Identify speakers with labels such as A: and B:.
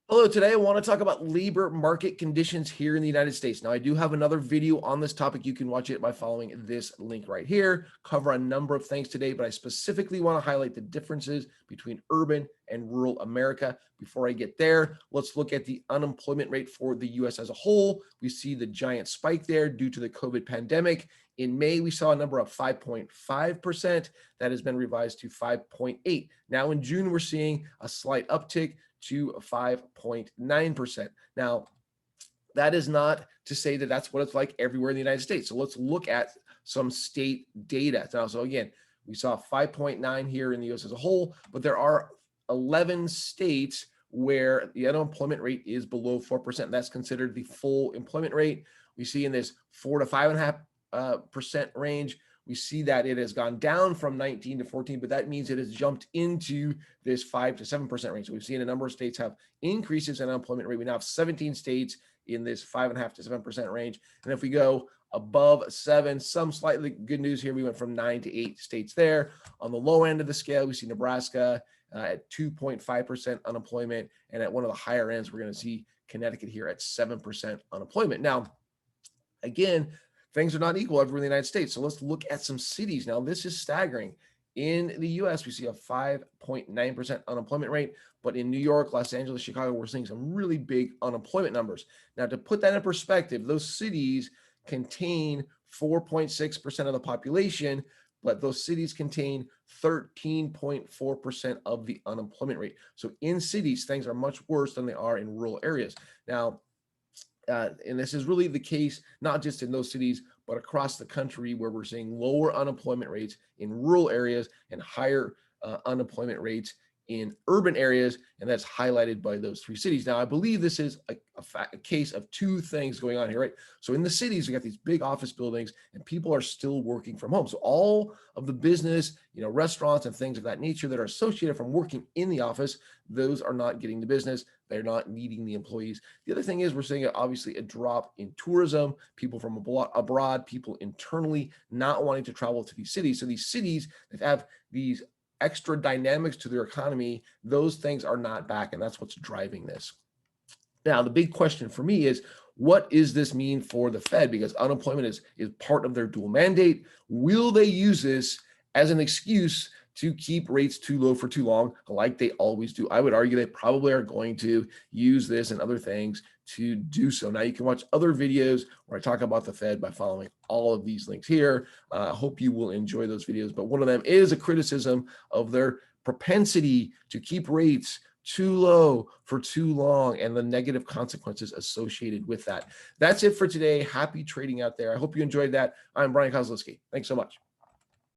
A: Hello, today I want to talk about labor market conditions here in the United States. Now, I do have another video on this topic. You can watch it by following this link right here. Cover a number of things today, but I specifically want to highlight the differences between urban and rural America. Before I get there, let's look at the unemployment rate for the US as a whole. We see the giant spike there due to the COVID pandemic. In May, we saw a number of 5.5%. That has been revised to 5.8. Now in June, we're seeing a slight uptick to 5.9%. Now, that is not to say that that's what it's like everywhere in the United States. So let's look at some state data. Now, so again, we saw 5.9 here in the US as a whole, but there are 11 states where the unemployment rate is below 4%. That's considered the full employment rate. We see in this 4 to 5.5% range. We see that it has gone down from 19 to 14, but that means it has jumped into this 5 to 7% range. So we've seen a number of states have increases in unemployment rate. We now have 17 states in this 5.5 to 7% range. And if we go above 7, some slightly good news here, we went from 9 to 8 states there. On the low end of the scale, we see Nebraska at 2.5% unemployment. And at one of the higher ends, we're going to see Connecticut here at 7% unemployment. Now, again, things are not equal everywhere in the United States. So let's look at some cities. Now, this is staggering. In the US, we see a 5.9% unemployment rate, but in New York, Los Angeles, Chicago, we're seeing some really big unemployment numbers. Now, to put that in perspective, those cities contain 4.6% of the population, but those cities contain 13.4% of the unemployment rate. So in cities, things are much worse than they are in rural areas. Now, and this is really the case, not just in those cities, but across the country where we're seeing lower unemployment rates in rural areas and higher unemployment rates in urban areas. And that's highlighted by those 3 cities. Now, I believe this is a case of 2 things going on here, right? So in the cities, we got these big office buildings and people are still working from home. So all of the business, restaurants and things of that nature that are associated from working in the office, those are not getting the business. They're not needing the employees. The other thing is we're seeing obviously a drop in tourism, people from abroad, people internally not wanting to travel to these cities. So these cities that have these extra dynamics to their economy, those things are not back, and that's what's driving this. Now, the big question for me is, what does this mean for the Fed? Because unemployment is part of their dual mandate. Will they use this as an excuse to keep rates too low for too long, like they always do? I would argue they probably are going to use this and other things to do so. Now, you can watch other videos where I talk about the Fed by following all of these links here. I hope you will enjoy those videos. But one of them is a criticism of their propensity to keep rates too low for too long and the negative consequences associated with that. That's it for today. Happy trading out there. I hope you enjoyed that. I'm Brian Kozlowski. Thanks so much.